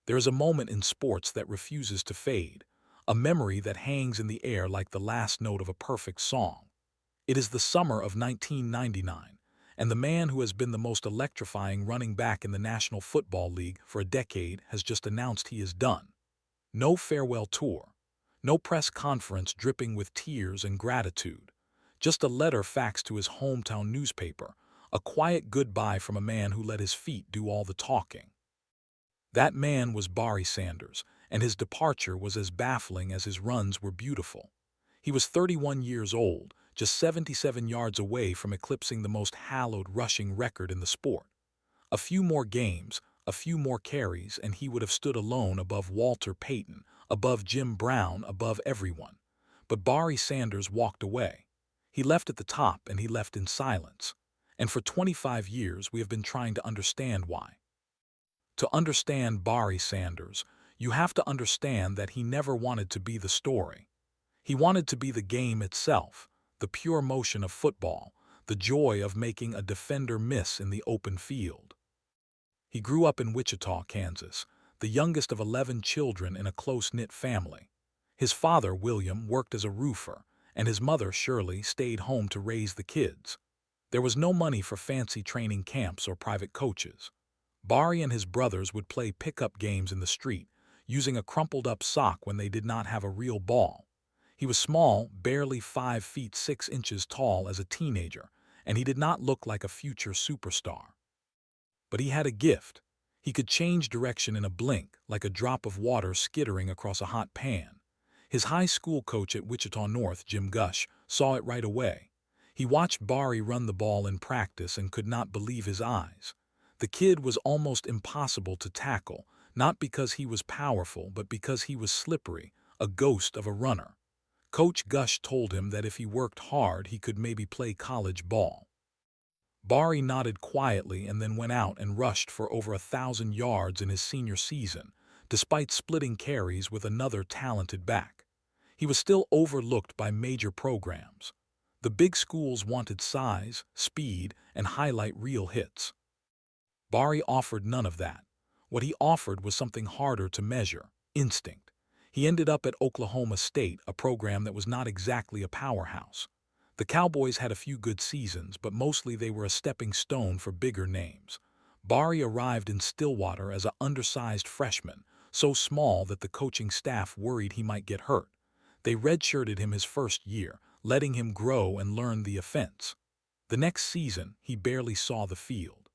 There is a moment in sports that refuses to fade, a memory that hangs in the air like the last note of a perfect song. It is the summer of 1999, and the man who has been the most electrifying running back in the National Football League for a decade has just announced he is done. No farewell tour, no press conference dripping with tears and gratitude, just a letter faxed to his hometown newspaper, a quiet goodbye from a man who let his feet do all the talking. That man was Barry Sanders, and his departure was as baffling as his runs were beautiful. He was 31 years old, just 77 yards away from eclipsing the most hallowed rushing record in the sport. A few more games, a few more carries, and he would have stood alone above Walter Payton, above Jim Brown, above everyone. But Barry Sanders walked away. He left at the top, and he left in silence. And for 25 years we have been trying to understand why. To understand Barry Sanders, you have to understand that he never wanted to be the story. He wanted to be the game itself, the pure motion of football, the joy of making a defender miss in the open field. He grew up in Wichita, Kansas, the youngest of 11 children in a close-knit family. His father, William, worked as a roofer, and his mother, Shirley, stayed home to raise the kids. There was no money for fancy training camps or private coaches. Barry and his brothers would play pickup games in the street, using a crumpled-up sock when they did not have a real ball. He was small, barely 5 feet 6 inches tall as a teenager, and he did not look like a future superstar. But he had a gift. He could change direction in a blink, like a drop of water skittering across a hot pan. His high school coach at Wichita North, Jim Gush, saw it right away. He watched Barry run the ball in practice and could not believe his eyes. The kid was almost impossible to tackle, not because he was powerful, but because he was slippery, a ghost of a runner. Coach Gush told him that if he worked hard, he could maybe play college ball. Barry nodded quietly and then went out and rushed for over 1,000 yards in his senior season, despite splitting carries with another talented back. He was still overlooked by major programs. The big schools wanted size, speed, and highlight reel hits. Barry offered none of that. What he offered was something harder to measure: instinct. He ended up at Oklahoma State, a program that was not exactly a powerhouse. The Cowboys had a few good seasons, but mostly they were a stepping stone for bigger names. Barry arrived in Stillwater as an undersized freshman, so small that the coaching staff worried he might get hurt. They redshirted him his first year, letting him grow and learn the offense. The next season, he barely saw the field.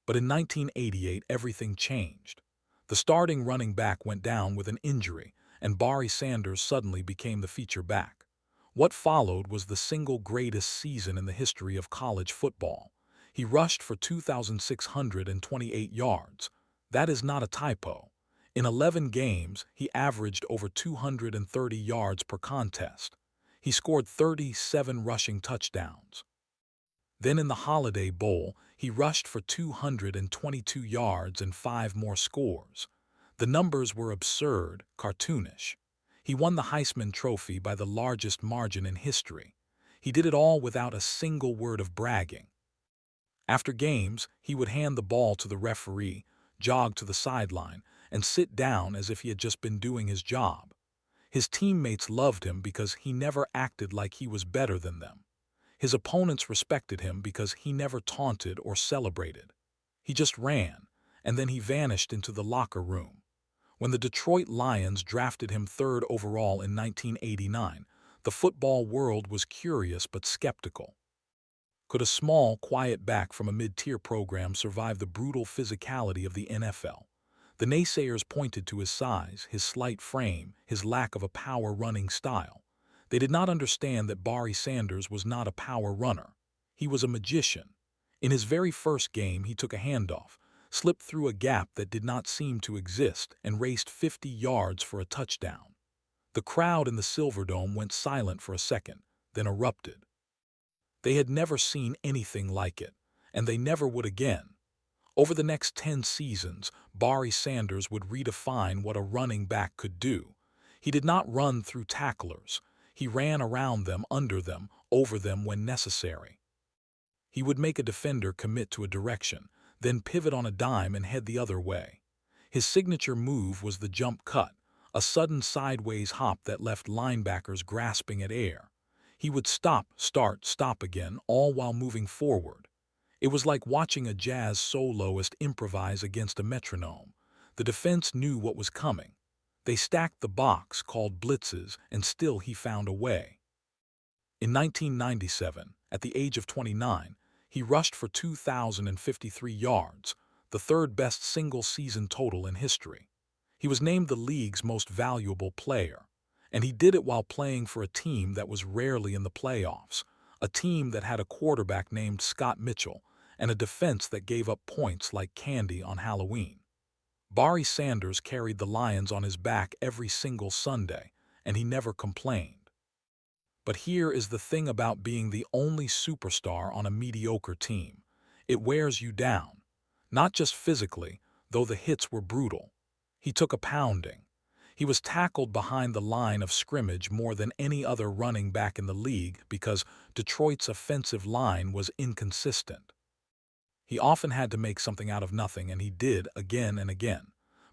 But in 1988, everything changed. The starting running back went down with an injury, and Barry Sanders suddenly became the feature back. What followed was the single greatest season in the history of college football. He rushed for 2,628 yards. That is not a typo. In 11 games, he averaged over 230 yards per contest. He scored 37 rushing touchdowns. Then in the Holiday Bowl, he rushed for 222 yards and 5 more scores. The numbers were absurd, cartoonish. He won the Heisman Trophy by the largest margin in history. He did it all without a single word of bragging. After games, he would hand the ball to the referee, jog to the sideline, and sit down as if he had just been doing his job. His teammates loved him because he never acted like he was better than them. His opponents respected him because he never taunted or celebrated. He just ran, and then he vanished into the locker room. When the Detroit Lions drafted him 3rd overall in 1989, the football world was curious but skeptical. Could a small, quiet back from a mid-tier program survive the brutal physicality of the NFL? The naysayers pointed to his size, his slight frame, his lack of a power-running style. They did not understand that Barry Sanders was not a power runner. He was a magician. In his very first game, he took a handoff, slipped through a gap that did not seem to exist, and raced 50 yards for a touchdown. The crowd in the Silverdome went silent for a second, then erupted. They had never seen anything like it, and they never would again. Over the next 10 seasons, Barry Sanders would redefine what a running back could do. He did not run through tacklers. He ran around them, under them, over them when necessary. He would make a defender commit to a direction, then pivot on a dime and head the other way. His signature move was the jump cut, a sudden sideways hop that left linebackers grasping at air. He would stop, start, stop again, all while moving forward. It was like watching a jazz soloist improvise against a metronome. The defense knew what was coming. They stacked the box, called blitzes, and still he found a way. In 1997, at the age of 29, he rushed for 2,053 yards, the third-best single-season total in history. He was named the league's most valuable player, and he did it while playing for a team that was rarely in the playoffs, a team that had a quarterback named Scott Mitchell and a defense that gave up points like candy on Halloween. Barry Sanders carried the Lions on his back every single Sunday, and he never complained. But here is the thing about being the only superstar on a mediocre team. It wears you down. Not just physically, though the hits were brutal. He took a pounding. He was tackled behind the line of scrimmage more than any other running back in the league because Detroit's offensive line was inconsistent. He often had to make something out of nothing, and he did again and again.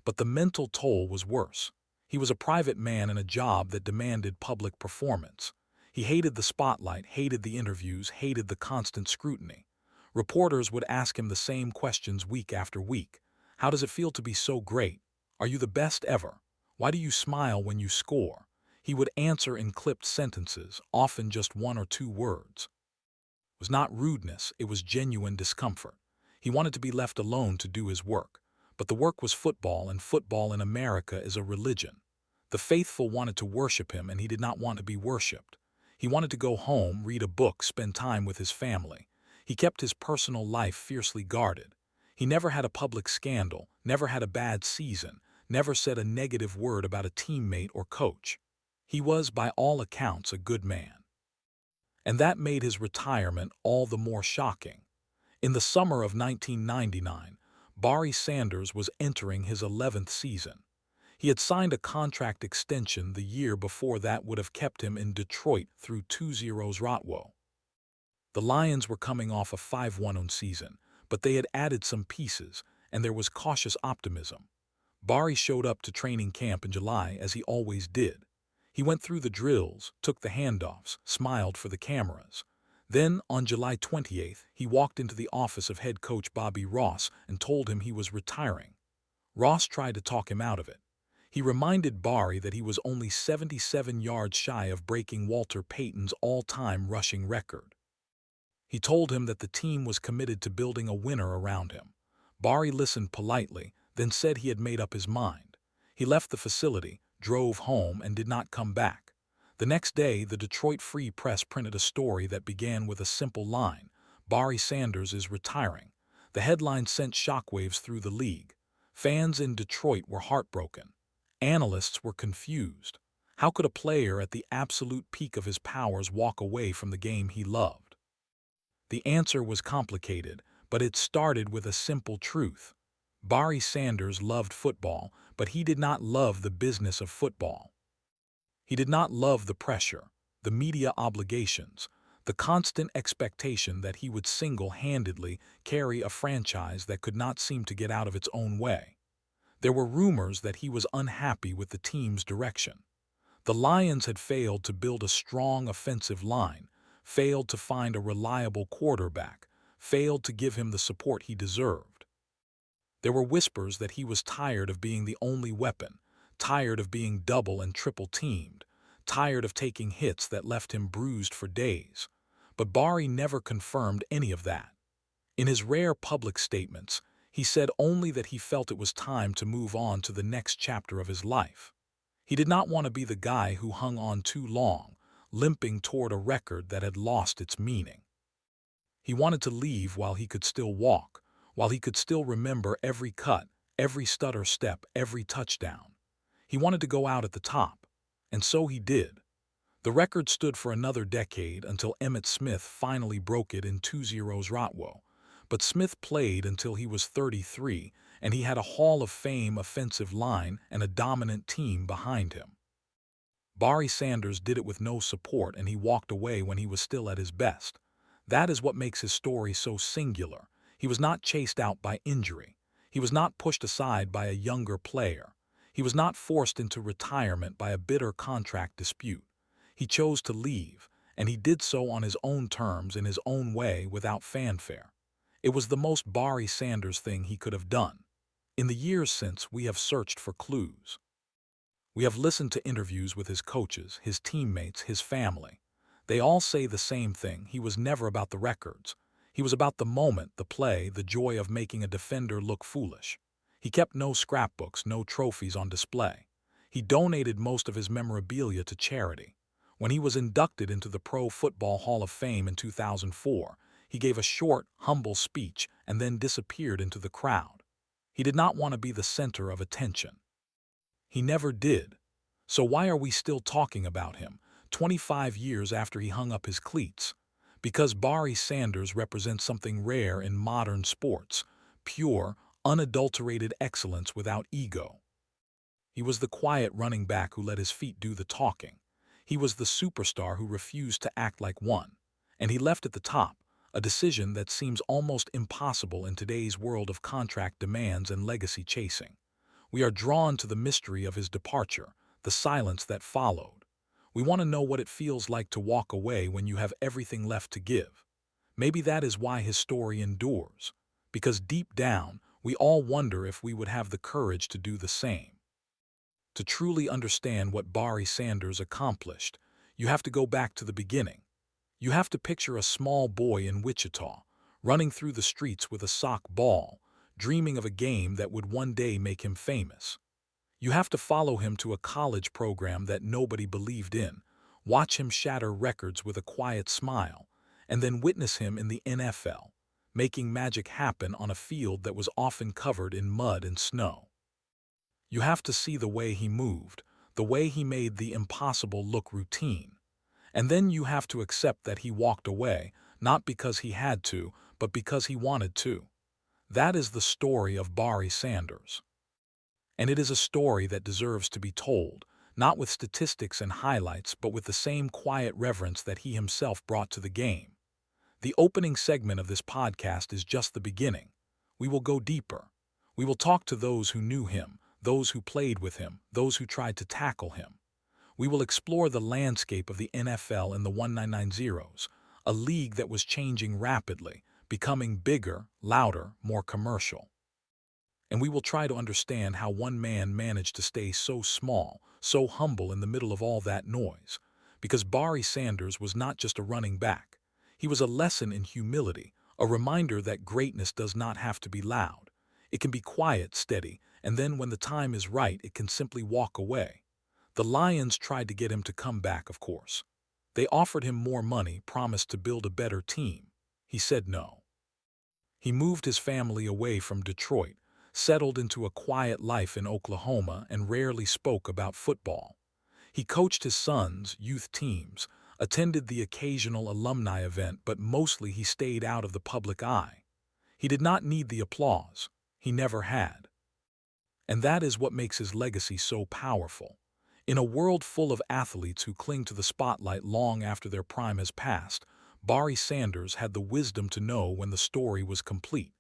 But the mental toll was worse. He was a private man in a job that demanded public performance. He hated the spotlight, hated the interviews, hated the constant scrutiny. Reporters would ask him the same questions week after week. How does it feel to be so great? Are you the best ever? Why do you smile when you score? He would answer in clipped sentences, often just one or two words. It was not rudeness, it was genuine discomfort. He wanted to be left alone to do his work. But the work was football, and football in America is a religion. The faithful wanted to worship him, and he did not want to be worshipped. He wanted to go home, read a book, spend time with his family. He kept his personal life fiercely guarded. He never had a public scandal, never had a bad season, never said a negative word about a teammate or coach. He was, by all accounts, a good man. And that made his retirement all the more shocking. In the summer of 1999, Barry Sanders was entering his 11th season. He had signed a contract extension the year before that would have kept him in Detroit through 2-0's Rotwo. The Lions were coming off a 5-1 season, but they had added some pieces, and there was cautious optimism. Barry showed up to training camp in July as he always did. He went through the drills, took the handoffs, smiled for the cameras. Then, on July 28th, he walked into the office of head coach Bobby Ross and told him he was retiring. Ross tried to talk him out of it. He reminded Barry that he was only 77 yards shy of breaking Walter Payton's all-time rushing record. He told him that the team was committed to building a winner around him. Barry listened politely, then said he had made up his mind. He left the facility, drove home, and did not come back. The next day, the Detroit Free Press printed a story that began with a simple line: Barry Sanders is retiring. The headline sent shockwaves through the league. Fans in Detroit were heartbroken. Analysts were confused. How could a player at the absolute peak of his powers walk away from the game he loved? The answer was complicated, but it started with a simple truth. Barry Sanders loved football, but he did not love the business of football. He did not love the pressure, the media obligations, the constant expectation that he would single-handedly carry a franchise that could not seem to get out of its own way. There were rumors that he was unhappy with the team's direction. The Lions had failed to build a strong offensive line, failed to find a reliable quarterback, failed to give him the support he deserved. There were whispers that he was tired of being the only weapon, tired of being double and triple teamed, tired of taking hits that left him bruised for days. But Barry never confirmed any of that. In his rare public statements, he said only that he felt it was time to move on to the next chapter of his life. He did not want to be the guy who hung on too long, limping toward a record that had lost its meaning. He wanted to leave while he could still walk, while he could still remember every cut, every stutter step, every touchdown. He wanted to go out at the top, and so he did. The record stood for another decade until Emmitt Smith finally broke it in 2-0's Rotwo. But Smith played until he was 33, and he had a Hall of Fame offensive line and a dominant team behind him. Barry Sanders did it with no support, and he walked away when he was still at his best. That is what makes his story so singular. He was not chased out by injury. He was not pushed aside by a younger player. He was not forced into retirement by a bitter contract dispute. He chose to leave, and he did so on his own terms in his own way without fanfare. It was the most Barry Sanders thing he could have done. In the years since, we have searched for clues. We have listened to interviews with his coaches, his teammates, his family. They all say the same thing: he was never about the records. He was about the moment, the play, the joy of making a defender look foolish. He kept no scrapbooks, no trophies on display. He donated most of his memorabilia to charity. When he was inducted into the Pro Football Hall of Fame in 2004, he gave a short, humble speech and then disappeared into the crowd. He did not want to be the center of attention. He never did. So why are we still talking about him, 25 years after he hung up his cleats? Because Barry Sanders represents something rare in modern sports: pure, unadulterated excellence without ego. He was the quiet running back who let his feet do the talking. He was the superstar who refused to act like one. And he left at the top, a decision that seems almost impossible in today's world of contract demands and legacy chasing. We are drawn to the mystery of his departure, the silence that followed. We want to know what it feels like to walk away when you have everything left to give. Maybe that is why his story endures, because deep down, we all wonder if we would have the courage to do the same. To truly understand what Barry Sanders accomplished, you have to go back to the beginning. You have to picture a small boy in Wichita, running through the streets with a sock ball, dreaming of a game that would one day make him famous. You have to follow him to a college program that nobody believed in, watch him shatter records with a quiet smile, and then witness him in the NFL, making magic happen on a field that was often covered in mud and snow. You have to see the way he moved, the way he made the impossible look routine. And then you have to accept that he walked away, not because he had to, but because he wanted to. That is the story of Barry Sanders. And it is a story that deserves to be told, not with statistics and highlights, but with the same quiet reverence that he himself brought to the game. The opening segment of this podcast is just the beginning. We will go deeper. We will talk to those who knew him, those who played with him, those who tried to tackle him. We will explore the landscape of the NFL in the 1990s, a league that was changing rapidly, becoming bigger, louder, more commercial. And we will try to understand how one man managed to stay so small, so humble in the middle of all that noise. Because Barry Sanders was not just a running back. He was a lesson in humility, a reminder that greatness does not have to be loud. It can be quiet, steady, and then when the time is right, it can simply walk away. The Lions tried to get him to come back, of course. They offered him more money, promised to build a better team. He said no. He moved his family away from Detroit, settled into a quiet life in Oklahoma, and rarely spoke about football. He coached his sons' youth teams, attended the occasional alumni event, but mostly he stayed out of the public eye. He did not need the applause. He never had. And that is what makes his legacy so powerful. In a world full of athletes who cling to the spotlight long after their prime has passed, Barry Sanders had the wisdom to know when the story was complete.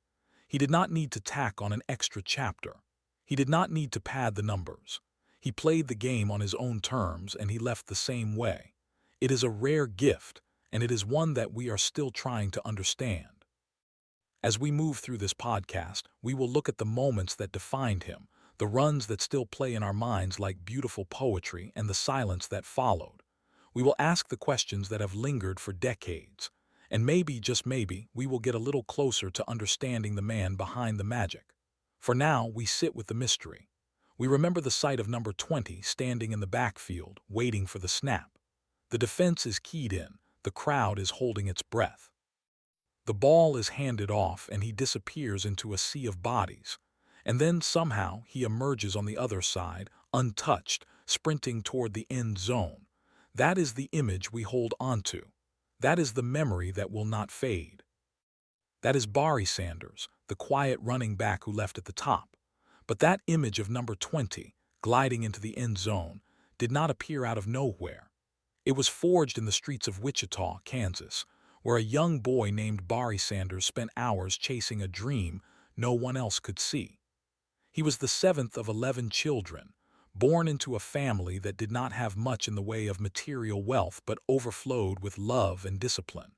He did not need to tack on an extra chapter. He did not need to pad the numbers. He played the game on his own terms, and he left the same way. It is a rare gift, and it is one that we are still trying to understand. As we move through this podcast, we will look at the moments that defined him, the runs that still play in our minds like beautiful poetry, and the silence that followed. We will ask the questions that have lingered for decades. And maybe, just maybe, we will get a little closer to understanding the man behind the magic. For now, we sit with the mystery. We remember the sight of number 20 standing in the backfield, waiting for the snap. The defense is keyed in, the crowd is holding its breath. The ball is handed off and he disappears into a sea of bodies. And then somehow he emerges on the other side, untouched, sprinting toward the end zone. That is the image we hold onto. That is the memory that will not fade. That is Barry Sanders, the quiet running back who left at the top. But that image of number 20, gliding into the end zone, did not appear out of nowhere. It was forged in the streets of Wichita, Kansas, where a young boy named Barry Sanders spent hours chasing a dream no one else could see. He was the seventh of 11 children, born into a family that did not have much in the way of material wealth but overflowed with love and discipline.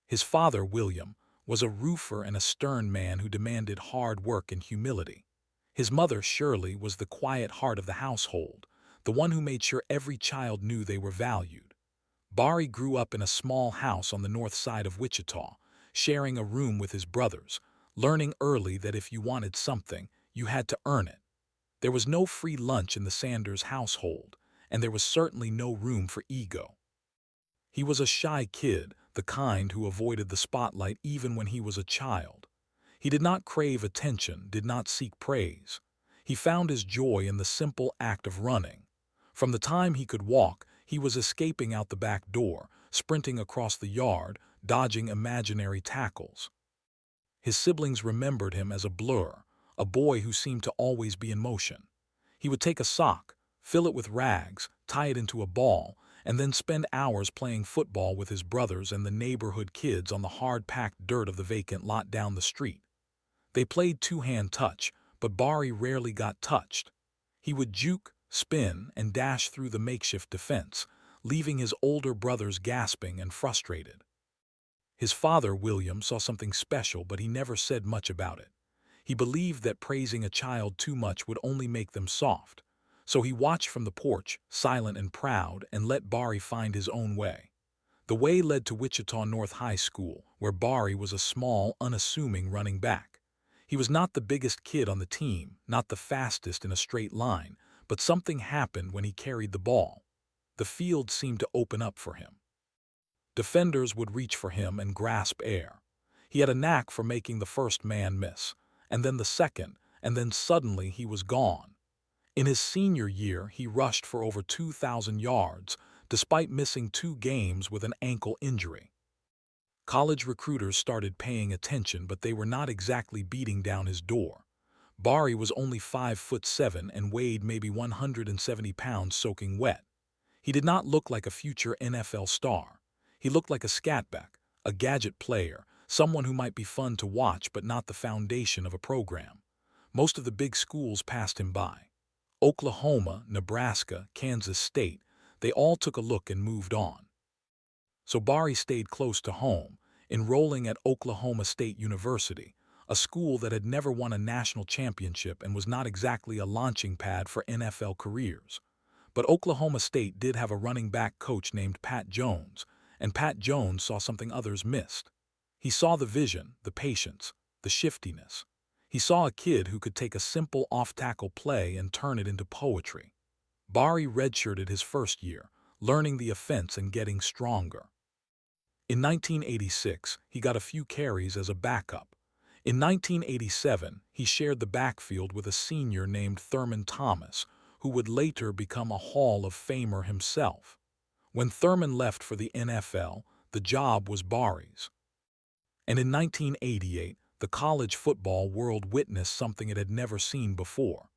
His father, William, was a roofer and a stern man who demanded hard work and humility. His mother, Shirley, was the quiet heart of the household, the one who made sure every child knew they were valued. Bari grew up in a small house on the north side of Wichita, sharing a room with his brothers, learning early that if you wanted something, you had to earn it. There was no free lunch in the Sanders household, and there was certainly no room for ego. He was a shy kid, the kind who avoided the spotlight even when he was a child. He did not crave attention, did not seek praise. He found his joy in the simple act of running. From the time he could walk, he was escaping out the back door, sprinting across the yard, dodging imaginary tackles. His siblings remembered him as a blur, a boy who seemed to always be in motion. He would take a sock, fill it with rags, tie it into a ball, and then spend hours playing football with his brothers and the neighborhood kids on the hard-packed dirt of the vacant lot down the street. They played two-hand touch, but Bari rarely got touched. He would juke, spin, and dash through the makeshift defense, leaving his older brothers gasping and frustrated. His father, William, saw something special, but he never said much about it. He believed that praising a child too much would only make them soft. So he watched from the porch, silent and proud, and let Bari find his own way. The way led to Wichita North High School, where Bari was a small, unassuming running back. He was not the biggest kid on the team, not the fastest in a straight line, but something happened when he carried the ball. The field seemed to open up for him. Defenders would reach for him and grasp air. He had a knack for making the first man miss, and then the second, and then suddenly he was gone. In his senior year, he rushed for over 2,000 yards, despite missing 2 games with an ankle injury. College recruiters started paying attention, but they were not exactly beating down his door. Bari was only 5'7" and weighed maybe 170 pounds soaking wet. He did not look like a future NFL star. He looked like a scatback, a gadget player, someone who might be fun to watch but not the foundation of a program. Most of the big schools passed him by. Oklahoma, Nebraska, Kansas State, they all took a look and moved on. So Bari stayed close to home, enrolling at Oklahoma State University, a school that had never won a national championship and was not exactly a launching pad for NFL careers. But Oklahoma State did have a running back coach named Pat Jones, and Pat Jones saw something others missed. He saw the vision, the patience, the shiftiness. He saw a kid who could take a simple off-tackle play and turn it into poetry. Bari redshirted his first year, learning the offense and getting stronger. In 1986, he got a few carries as a backup. In 1987, he shared the backfield with a senior named Thurman Thomas, who would later become a Hall of Famer himself. When Thurman left for the NFL, the job was Bari's. And in 1988, the college football world witnessed something it had never seen before.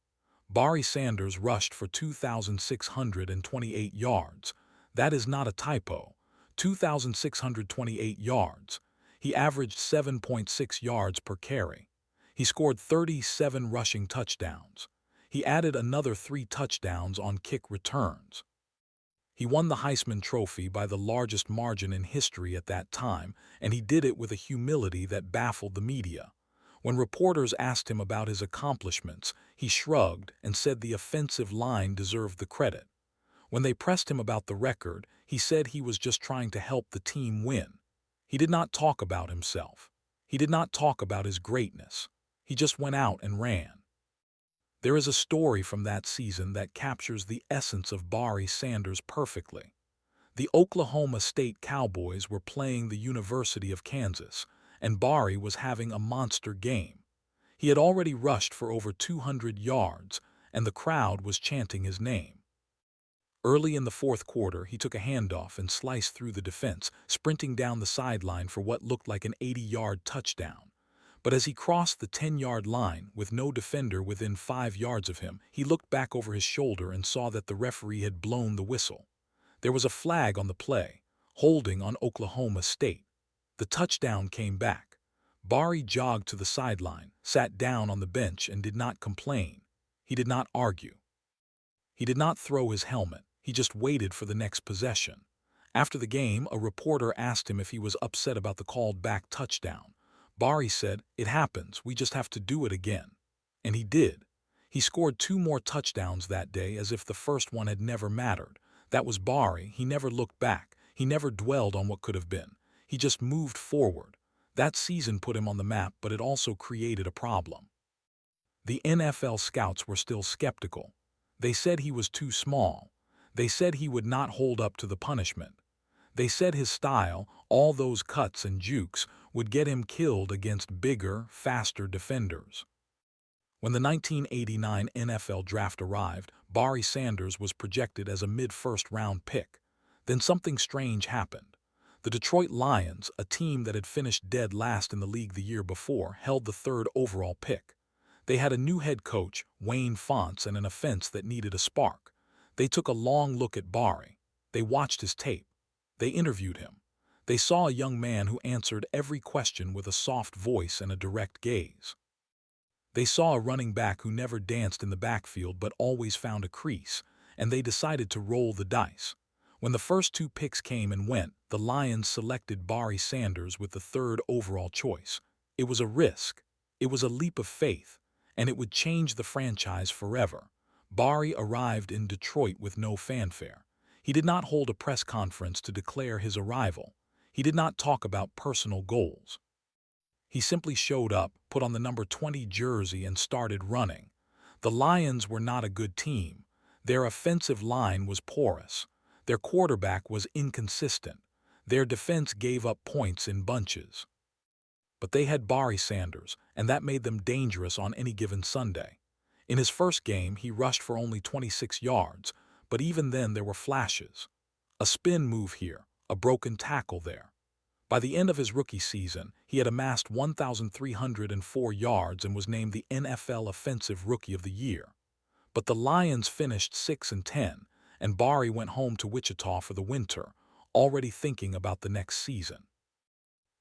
Bari Sanders rushed for 2,628 yards. That is not a typo. 2,628 yards. He averaged 7.6 yards per carry. He scored 37 rushing touchdowns. He added another 3 touchdowns on kick returns. He won the Heisman Trophy by the largest margin in history at that time, and he did it with a humility that baffled the media. When reporters asked him about his accomplishments, he shrugged and said the offensive line deserved the credit. When they pressed him about the record, he said he was just trying to help the team win. He did not talk about himself. He did not talk about his greatness. He just went out and ran. There is a story from that season that captures the essence of Bari Sanders perfectly. The Oklahoma State Cowboys were playing the University of Kansas, and Bari was having a monster game. He had already rushed for over 200 yards, and the crowd was chanting his name. Early in the fourth quarter, he took a handoff and sliced through the defense, sprinting down the sideline for what looked like an 80-yard touchdown. But as he crossed the 10-yard line, with no defender within 5 yards of him, he looked back over his shoulder and saw that the referee had blown the whistle. There was a flag on the play, holding on Oklahoma State. The touchdown came back. Bari jogged to the sideline, sat down on the bench, and did not complain. He did not argue. He did not throw his helmet. He just waited for the next possession. After the game, a reporter asked him if he was upset about the called back touchdown. Bari said, "It happens, we just have to do it again." And he did. He scored 2 more touchdowns that day as if the first one had never mattered. That was Bari. He never looked back. He never dwelled on what could have been. He just moved forward. That season put him on the map, but it also created a problem. The NFL scouts were still skeptical. They said he was too small. They said he would not hold up to the punishment. They said his style, all those cuts and jukes, would get him killed against bigger, faster defenders. When the 1989 NFL draft arrived, Barry Sanders was projected as a mid-first round pick. Then something strange happened. The Detroit Lions, a team that had finished dead last in the league the year before, held the 3rd overall pick. They had a new head coach, Wayne Fontes, and an offense that needed a spark. They took a long look at Barry. They watched his tape. They interviewed him. They saw a young man who answered every question with a soft voice and a direct gaze. They saw a running back who never danced in the backfield but always found a crease, and they decided to roll the dice. When the first 2 picks came and went, the Lions selected Barry Sanders with the 3rd overall choice. It was a risk. It was a leap of faith, and it would change the franchise forever. Barry arrived in Detroit with no fanfare. He did not hold a press conference to declare his arrival. He did not talk about personal goals. He simply showed up, put on the number 20 jersey, and started running. The Lions were not a good team. Their offensive line was porous. Their quarterback was inconsistent. Their defense gave up points in bunches. But they had Barry Sanders, and that made them dangerous on any given Sunday. In his first game, he rushed for only 26 yards, but even then there were flashes. A spin move here, a broken tackle there. By the end of his rookie season, he had amassed 1,304 yards and was named the NFL Offensive Rookie of the Year. But the Lions finished 6-10, and Barry went home to Wichita for the winter, already thinking about the next season.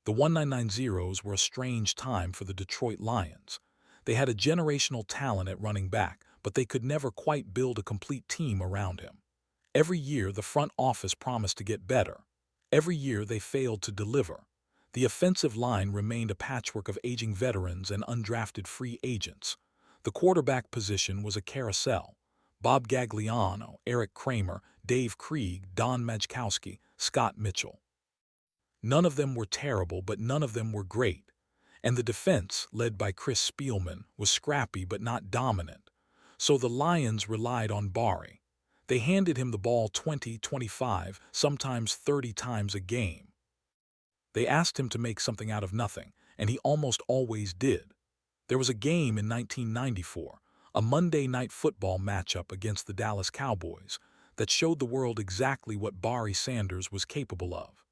The 1990s were a strange time for the Detroit Lions. They had a generational talent at running back, but they could never quite build a complete team around him. Every year, the front office promised to get better. Every year, they failed to deliver. The offensive line remained a patchwork of aging veterans and undrafted free agents. The quarterback position was a carousel. Bob Gagliano, Eric Kramer, Dave Krieg, Don Majkowski, Scott Mitchell. None of them were terrible, but none of them were great. And the defense, led by Chris Spielman, was scrappy but not dominant. So the Lions relied on Barry. They handed him the ball 20, 25, sometimes 30 times a game. They asked him to make something out of nothing, and he almost always did. There was a game in 1994, a Monday Night Football matchup against the Dallas Cowboys, that showed the world exactly what Barry Sanders was capable of.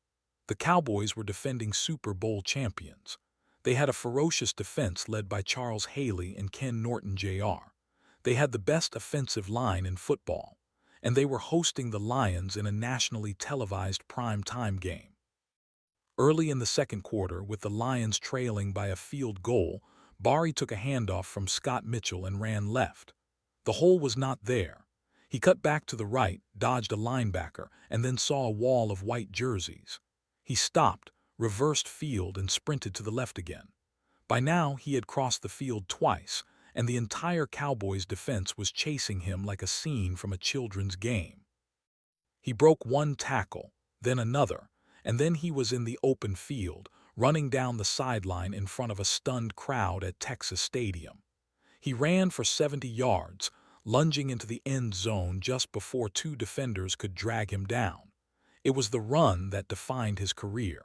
The Cowboys were defending Super Bowl champions. They had a ferocious defense led by Charles Haley and Ken Norton Jr. They had the best offensive line in football, and they were hosting the Lions in a nationally televised prime-time game. Early in the second quarter, with the Lions trailing by a field goal, Barry took a handoff from Scott Mitchell and ran left. The hole was not there. He cut back to the right, dodged a linebacker, and then saw a wall of white jerseys. He stopped, reversed field, and sprinted to the left again. By now, he had crossed the field twice, and the entire Cowboys' defense was chasing him like a scene from a children's game. He broke one tackle, then another, and then he was in the open field, running down the sideline in front of a stunned crowd at Texas Stadium. He ran for 70 yards, lunging into the end zone just before 2 defenders could drag him down. It was the run that defined his career.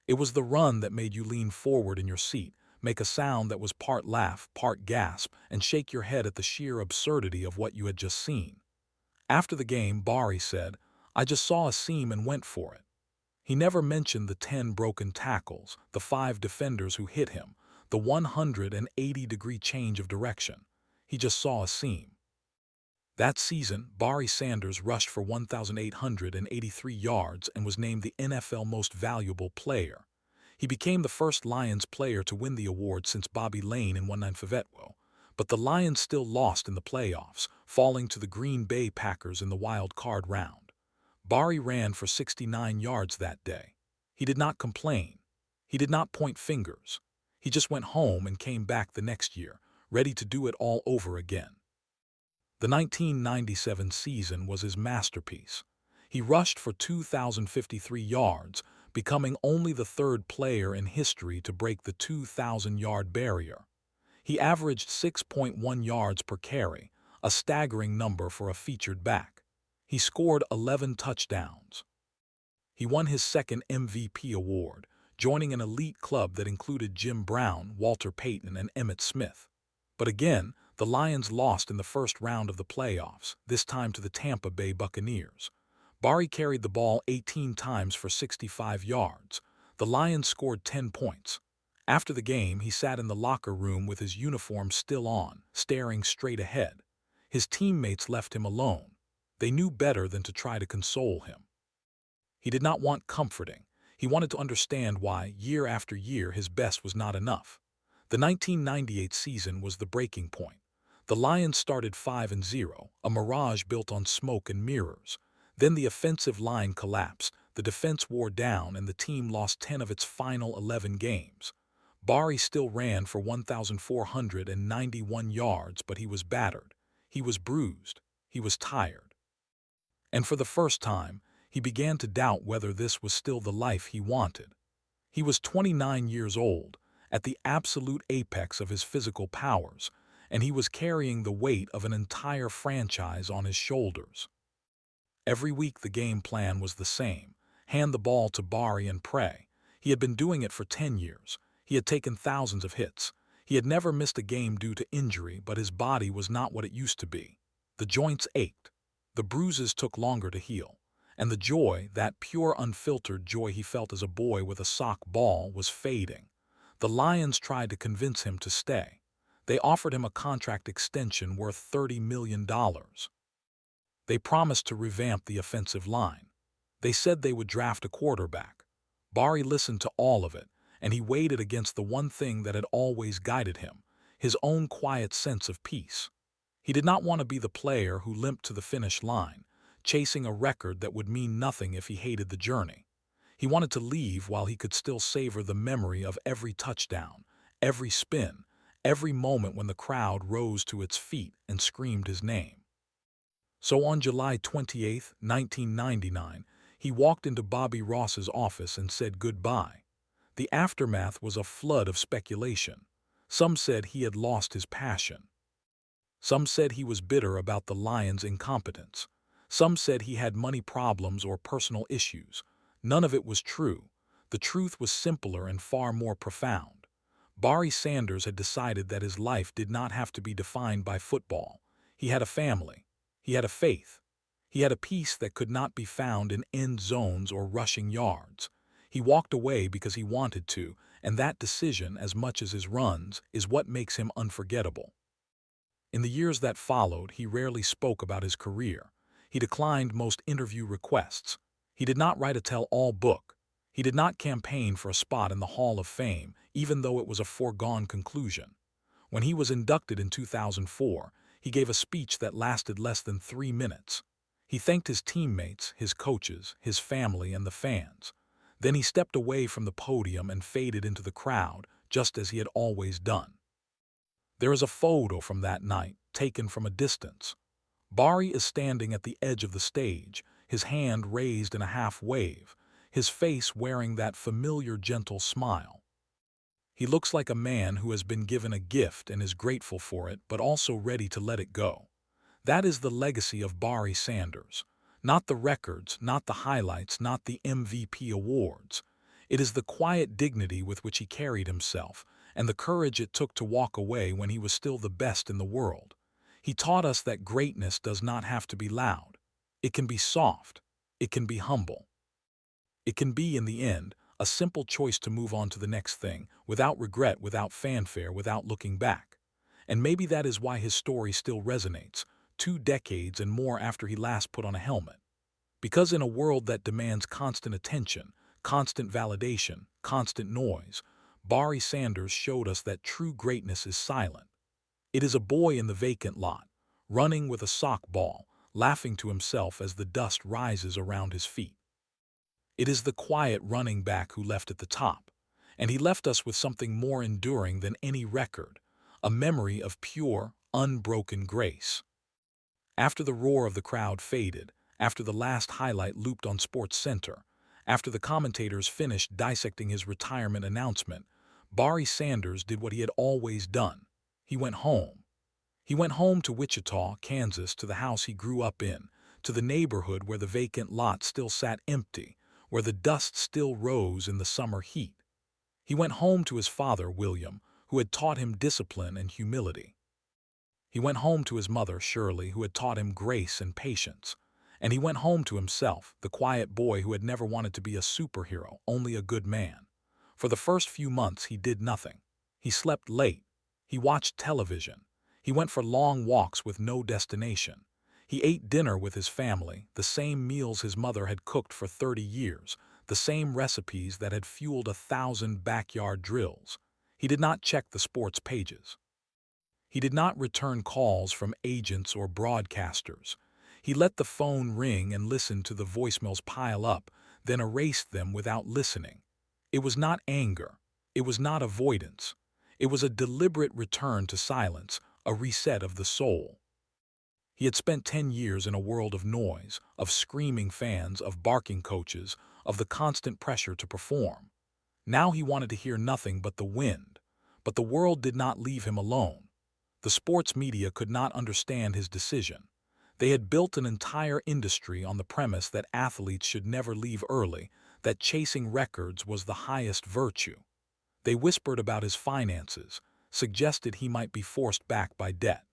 It was the run that made you lean forward in your seat, make a sound that was part laugh, part gasp, and shake your head at the sheer absurdity of what you had just seen. After the game, Barry said, "I just saw a seam and went for it." He never mentioned the 10 broken tackles, the 5 defenders who hit him, the 180-degree change of direction. He just saw a seam. That season, Barry Sanders rushed for 1,883 yards and was named the NFL Most Valuable Player. He became the first Lions player to win the award since Bobby Lane in 1998, but the Lions still lost in the playoffs, falling to the Green Bay Packers in the wild card round. Barry ran for 69 yards that day. He did not complain. He did not point fingers. He just went home and came back the next year, ready to do it all over again. The 1997 season was his masterpiece. He rushed for 2,053 yards, becoming only the third player in history to break the 2,000-yard barrier. He averaged 6.1 yards per carry, a staggering number for a featured back. He scored 11 touchdowns. He won his second MVP award, joining an elite club that included Jim Brown, Walter Payton, and Emmitt Smith. But again, the Lions lost in the first round of the playoffs, this time to the Tampa Bay Buccaneers. Barry carried the ball 18 times for 65 yards. The Lions scored 10 points. After the game, he sat in the locker room with his uniform still on, staring straight ahead. His teammates left him alone. They knew better than to try to console him. He did not want comforting. He wanted to understand why, year after year, his best was not enough. The 1998 season was the breaking point. The Lions started 5-0, a mirage built on smoke and mirrors. Then the offensive line collapsed, the defense wore down, and the team lost 10 of its final 11 games. Barry still ran for 1,491 yards, but he was battered. He was bruised. He was tired. And for the first time, he began to doubt whether this was still the life he wanted. He was 29 years old, at the absolute apex of his physical powers, and he was carrying the weight of an entire franchise on his shoulders. Every week the game plan was the same: hand the ball to Barry and pray. He had been doing it for 10 years. He had taken thousands of hits. He had never missed a game due to injury, but his body was not what it used to be. The joints ached. The bruises took longer to heal. And the joy, that pure, unfiltered joy he felt as a boy with a sock ball, was fading. The Lions tried to convince him to stay. They offered him a contract extension worth $30 million. They promised to revamp the offensive line. They said they would draft a quarterback. Barry listened to all of it, and he weighed it against the one thing that had always guided him: his own quiet sense of peace. He did not want to be the player who limped to the finish line, chasing a record that would mean nothing if he hated the journey. He wanted to leave while he could still savor the memory of every touchdown, every spin, every moment when the crowd rose to its feet and screamed his name. So on July 28, 1999, he walked into Bobby Ross's office and said goodbye. The aftermath was a flood of speculation. Some said he had lost his passion. Some said he was bitter about the Lions' incompetence. Some said he had money problems or personal issues. None of it was true. The truth was simpler and far more profound. Barry Sanders had decided that his life did not have to be defined by football. He had a family. He had a faith. He had a peace that could not be found in end zones or rushing yards. He walked away because he wanted to, and that decision, as much as his runs, is what makes him unforgettable. In the years that followed, he rarely spoke about his career. He declined most interview requests. He did not write a tell-all book. He did not campaign for a spot in the Hall of Fame, even though it was a foregone conclusion. When he was inducted in 2004, he gave a speech that lasted less than 3 minutes. He thanked his teammates, his coaches, his family, and the fans. Then he stepped away from the podium and faded into the crowd, just as he had always done. There is a photo from that night, taken from a distance. Barry is standing at the edge of the stage, his hand raised in a half-wave, his face wearing that familiar gentle smile. He looks like a man who has been given a gift and is grateful for it, but also ready to let it go. That is the legacy of Barry Sanders. Not the records, not the highlights, not the MVP awards. It is the quiet dignity with which he carried himself, and the courage it took to walk away when he was still the best in the world. He taught us that greatness does not have to be loud. It can be soft. It can be humble. It can be, in the end, a simple choice to move on to the next thing, without regret, without fanfare, without looking back. And maybe that is why his story still resonates, 2 decades and more after he last put on a helmet. Because in a world that demands constant attention, constant validation, constant noise, Barry Sanders showed us that true greatness is silent. It is a boy in the vacant lot, running with a sock ball, laughing to himself as the dust rises around his feet. It is the quiet running back who left at the top, and he left us with something more enduring than any record, a memory of pure, unbroken grace. After the roar of the crowd faded, after the last highlight looped on Sports Center, after the commentators finished dissecting his retirement announcement, Barry Sanders did what he had always done. He went home. He went home to Wichita, Kansas, to the house he grew up in, to the neighborhood where the vacant lot still sat empty, where the dust still rose in the summer heat. He went home to his father, William, who had taught him discipline and humility. He went home to his mother, Shirley, who had taught him grace and patience. And he went home to himself, the quiet boy who had never wanted to be a superhero, only a good man. For the first few months, he did nothing. He slept late. He watched television. He went for long walks with no destination. He ate dinner with his family, the same meals his mother had cooked for 30 years, the same recipes that had fueled 1,000 backyard drills. He did not check the sports pages. He did not return calls from agents or broadcasters. He let the phone ring and listened to the voicemails pile up, then erased them without listening. It was not anger. It was not avoidance. It was a deliberate return to silence, a reset of the soul. He had spent 10 years in a world of noise, of screaming fans, of barking coaches, of the constant pressure to perform. Now he wanted to hear nothing but the wind. But the world did not leave him alone. The sports media could not understand his decision. They had built an entire industry on the premise that athletes should never leave early, that chasing records was the highest virtue. They whispered about his finances, suggested he might be forced back by debt.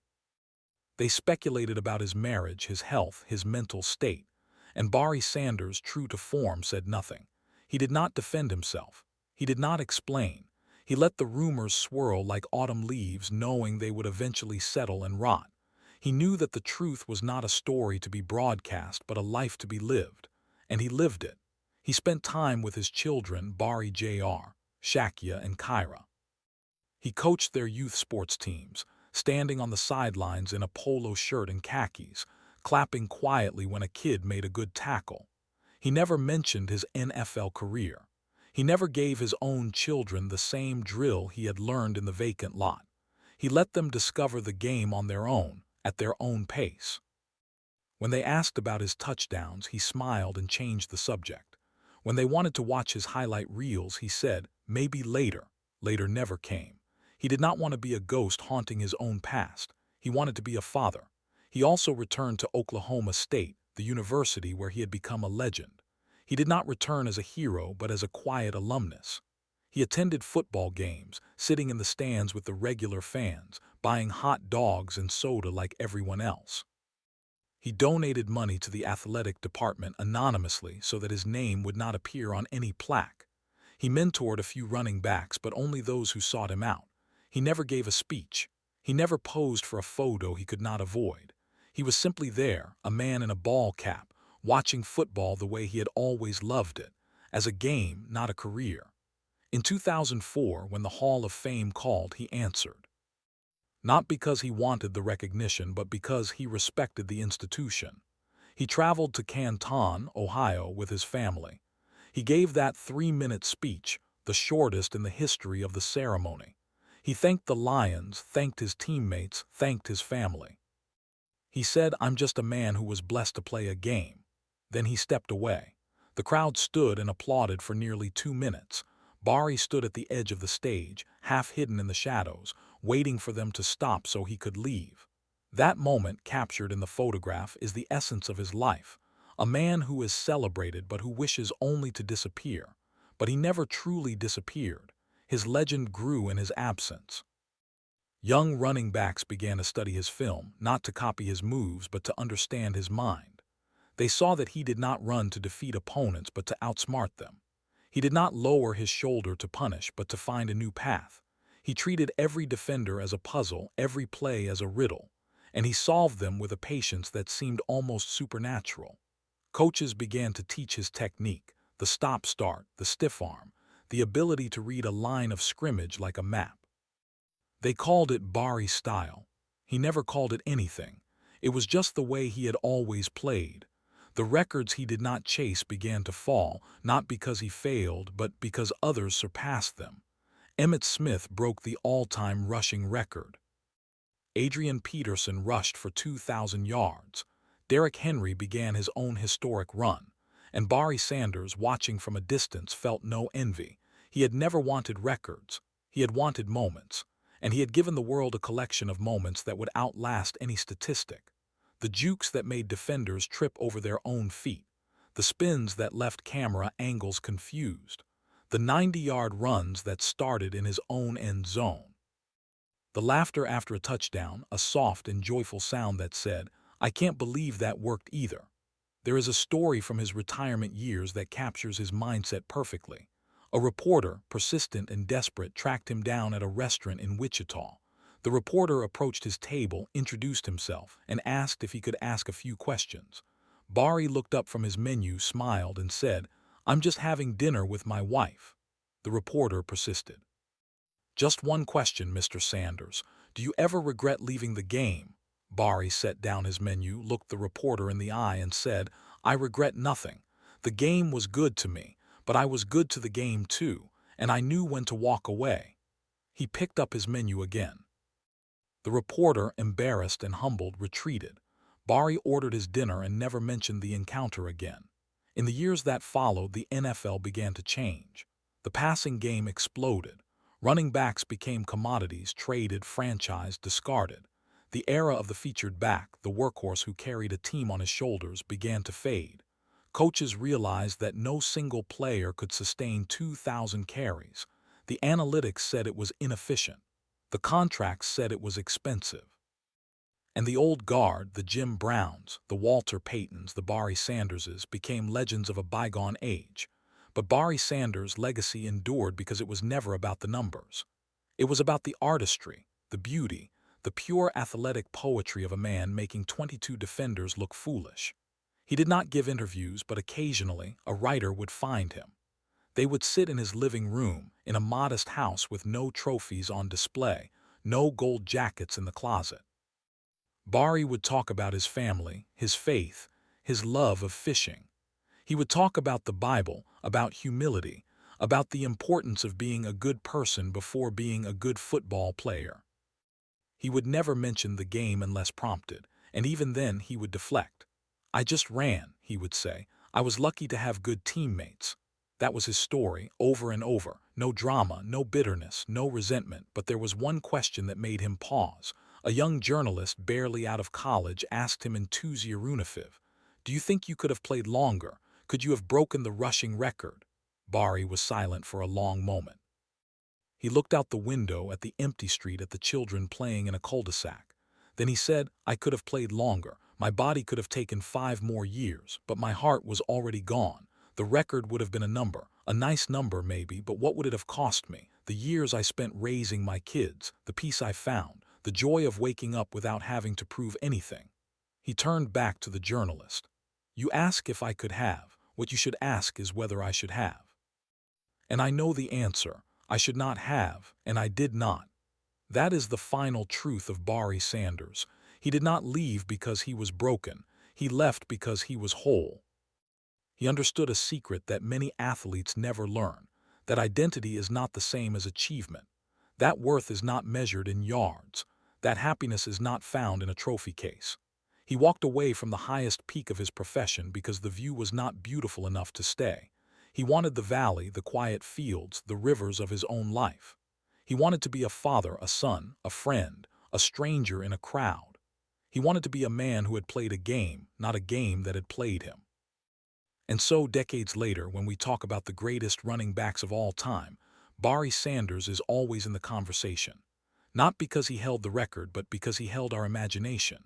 They speculated about his marriage, his health, his mental state. And Barry Sanders, true to form, said nothing. He did not defend himself. He did not explain. He let the rumors swirl like autumn leaves, knowing they would eventually settle and rot. He knew that the truth was not a story to be broadcast, but a life to be lived. And he lived it. He spent time with his children, Barry Jr., Shakia, and Kyra. He coached their youth sports teams, standing on the sidelines in a polo shirt and khakis, clapping quietly when a kid made a good tackle. He never mentioned his NFL career. He never gave his own children the same drill he had learned in the vacant lot. He let them discover the game on their own, at their own pace. When they asked about his touchdowns, he smiled and changed the subject. When they wanted to watch his highlight reels, he said, maybe later. Later never came. He did not want to be a ghost haunting his own past. He wanted to be a father. He also returned to Oklahoma State, the university where he had become a legend. He did not return as a hero, but as a quiet alumnus. He attended football games, sitting in the stands with the regular fans, buying hot dogs and soda like everyone else. He donated money to the athletic department anonymously so that his name would not appear on any plaque. He mentored a few running backs, but only those who sought him out. He never gave a speech. He never posed for a photo he could not avoid. He was simply there, a man in a ball cap, watching football the way he had always loved it, as a game, not a career. In 2004, when the Hall of Fame called, he answered. Not because he wanted the recognition, but because he respected the institution. He traveled to Canton, Ohio, with his family. He gave that 3-minute speech, the shortest in the history of the ceremony. He thanked the Lions, thanked his teammates, thanked his family. He said, "I'm just a man who was blessed to play a game." Then he stepped away. The crowd stood and applauded for nearly 2 minutes. Barry stood at the edge of the stage, half hidden in the shadows, waiting for them to stop so he could leave. That moment, captured in the photograph, is the essence of his life. A man who is celebrated but who wishes only to disappear. But he never truly disappeared. His legend grew in his absence. Young running backs began to study his film, not to copy his moves but to understand his mind. They saw that he did not run to defeat opponents but to outsmart them. He did not lower his shoulder to punish but to find a new path. He treated every defender as a puzzle, every play as a riddle, and he solved them with a patience that seemed almost supernatural. Coaches began to teach his technique, the stop-start, the stiff arm, the ability to read a line of scrimmage like a map. They called it Barry style. He never called it anything. It was just the way he had always played. The records he did not chase began to fall, not because he failed, but because others surpassed them. Emmitt Smith broke the all-time rushing record. Adrian Peterson rushed for 2,000 yards. Derrick Henry began his own historic run. And Barry Sanders, watching from a distance, felt no envy. He had never wanted records. He had wanted moments. And he had given the world a collection of moments that would outlast any statistic. The jukes that made defenders trip over their own feet. The spins that left camera angles confused. The 90-yard runs that started in his own end zone. The laughter after a touchdown, a soft and joyful sound that said, "I can't believe that worked either." There is a story from his retirement years that captures his mindset perfectly. A reporter, persistent and desperate, tracked him down at a restaurant in Wichita. The reporter approached his table, introduced himself, and asked if he could ask a few questions. Barry looked up from his menu, smiled, and said, "I'm just having dinner with my wife." The reporter persisted. "Just one question, Mr. Sanders. Do you ever regret leaving the game?" Barry set down his menu, looked the reporter in the eye, and said, "I regret nothing. The game was good to me, but I was good to the game too, and I knew when to walk away." He picked up his menu again. The reporter, embarrassed and humbled, retreated. Barry ordered his dinner and never mentioned the encounter again. In the years that followed, the NFL began to change. The passing game exploded. Running backs became commodities, traded, franchised, discarded. The era of the featured back, the workhorse who carried a team on his shoulders, began to fade. Coaches realized that no single player could sustain 2,000 carries. The analytics said it was inefficient. The contracts said it was expensive. And the old guard, the Jim Browns, the Walter Paytons, the Barry Sanderses, became legends of a bygone age. But Barry Sanders' legacy endured because it was never about the numbers. It was about the artistry, the beauty, the pure athletic poetry of a man making 22 defenders look foolish. He did not give interviews, but occasionally a writer would find him. They would sit in his living room, in a modest house with no trophies on display, no gold jackets in the closet. Barry would talk about his family, his faith, his love of fishing. He would talk about the Bible, about humility, about the importance of being a good person before being a good football player. He would never mention the game unless prompted, and even then he would deflect. "I just ran," he would say. "I was lucky to have good teammates." That was his story, over and over. No drama, no bitterness, no resentment, but there was one question that made him pause. A young journalist, barely out of college, asked him in Tuesday Arunifiv, "Do you think you could have played longer? Could you have broken the rushing record?" Barry was silent for a long moment. He looked out the window at the empty street, at the children playing in a cul-de-sac. Then he said, "I could have played longer. My body could have taken 5 more years, but my heart was already gone. The record would have been a number, a nice number maybe, but what would it have cost me? The years I spent raising my kids, the peace I found, the joy of waking up without having to prove anything." He turned back to the journalist. "You ask if I could have. What you should ask is whether I should have. And I know the answer. I should not have, and I did not." That is the final truth of Barry Sanders. He did not leave because he was broken. He left because he was whole. He understood a secret that many athletes never learn, that identity is not the same as achievement. That worth is not measured in yards. That happiness is not found in a trophy case. He walked away from the highest peak of his profession because the view was not beautiful enough to stay. He wanted the valley, the quiet fields, the rivers of his own life. He wanted to be a father, a son, a friend, a stranger in a crowd. He wanted to be a man who had played a game, not a game that had played him. And so, decades later, when we talk about the greatest running backs of all time, Barry Sanders is always in the conversation. Not because he held the record, but because he held our imagination.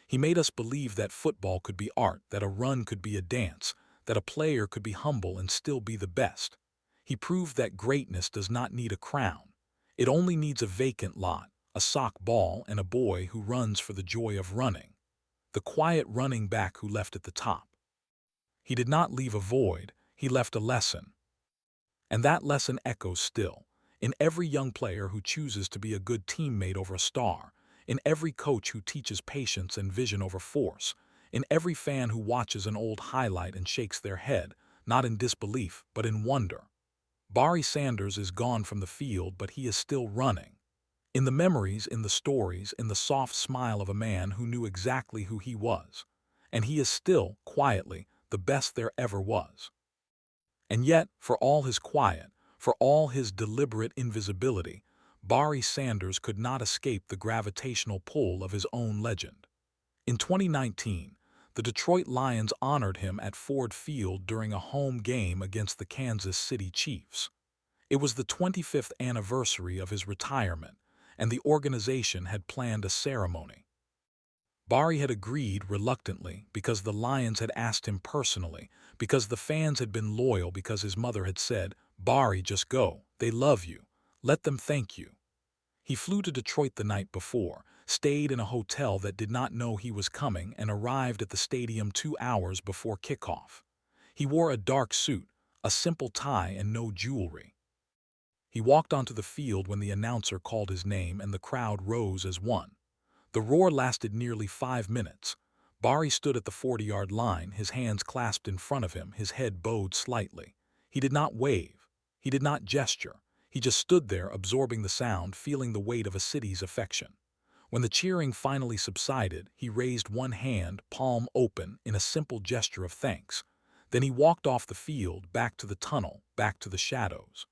He made us believe that football could be art, that a run could be a dance, that a player could be humble and still be the best. He proved that greatness does not need a crown. It only needs a vacant lot, a sock ball, and a boy who runs for the joy of running. The quiet running back who left at the top. He did not leave a void. he left a lesson. And that lesson echoes still, in every young player who chooses to be a good teammate over a star, in every coach who teaches patience and vision over force, in every fan who watches an old highlight and shakes their head, not in disbelief, but in wonder. Barry Sanders is gone from the field, but he is still running. In the memories, in the stories, in the soft smile of a man who knew exactly who he was. And he is still, quietly, the best there ever was. And yet, for all his quiet, for all his deliberate invisibility, Barry Sanders could not escape the gravitational pull of his own legend. In 2019, the Detroit Lions honored him at Ford Field during a home game against the Kansas City Chiefs. It was the 25th anniversary of his retirement, and the organization had planned a ceremony. Barry had agreed reluctantly because the Lions had asked him personally, because the fans had been loyal, because his mother had said, "Barry, just go. They love you. Let them thank you." He flew to Detroit the night before, stayed in a hotel that did not know he was coming, and arrived at the stadium 2 hours before kickoff. He wore a dark suit, a simple tie, and no jewelry. He walked onto the field when the announcer called his name and the crowd rose as one. The roar lasted nearly 5 minutes. Barry stood at the 40-yard line, his hands clasped in front of him, his head bowed slightly. He did not wave. He did not gesture. He just stood there, absorbing the sound, feeling the weight of a city's affection. When the cheering finally subsided, he raised one hand, palm open, in a simple gesture of thanks. Then he walked off the field, back to the tunnel, back to the shadows.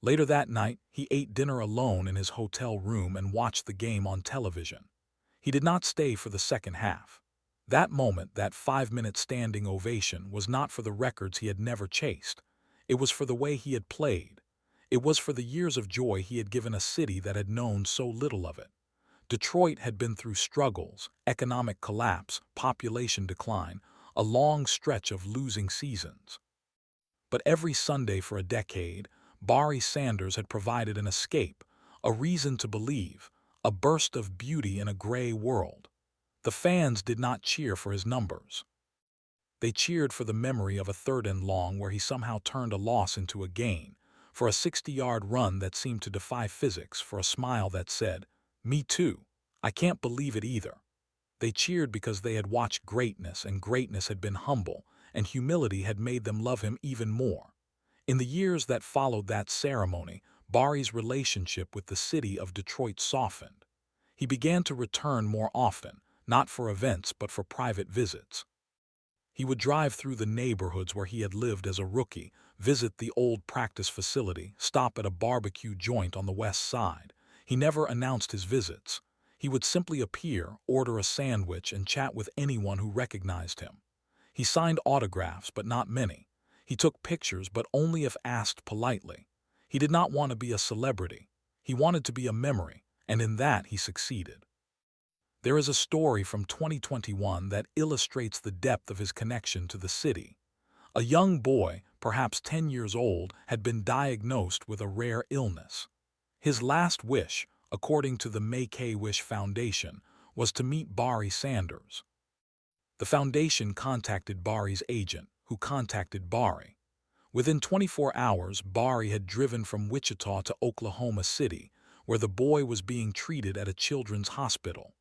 Later that night, he ate dinner alone in his hotel room and watched the game on television. He did not stay for the second half. That moment, that 5-minute standing ovation, was not for the records he had never chased. It was for the way he had played. It was for the years of joy he had given a city that had known so little of it. Detroit had been through struggles, economic collapse, population decline, a long stretch of losing seasons. But every Sunday for a decade, Barry Sanders had provided an escape, a reason to believe, a burst of beauty in a gray world. The fans did not cheer for his numbers. They cheered for the memory of a third and long where he somehow turned a loss into a gain, for a 60-yard run that seemed to defy physics, for a smile that said, "Me too. I can't believe it either." They cheered because they had watched greatness, and greatness had been humble, and humility had made them love him even more. In the years that followed that ceremony, Barry's relationship with the city of Detroit softened. He began to return more often, not for events but for private visits. He would drive through the neighborhoods where he had lived as a rookie, visit the old practice facility, stop at a barbecue joint on the west side. He never announced his visits. He would simply appear, order a sandwich, and chat with anyone who recognized him. He signed autographs, but not many. He took pictures, but only if asked politely. He did not want to be a celebrity. He wanted to be a memory, and in that he succeeded. There is a story from 2021 that illustrates the depth of his connection to the city. A young boy, perhaps 10 years old, had been diagnosed with a rare illness. His last wish, according to the Make-A-Wish Foundation, was to meet Barry Sanders. The foundation contacted Barry's agent, who contacted Barry. Within 24 hours, Barry had driven from Wichita to Oklahoma City, where the boy was being treated at a children's hospital.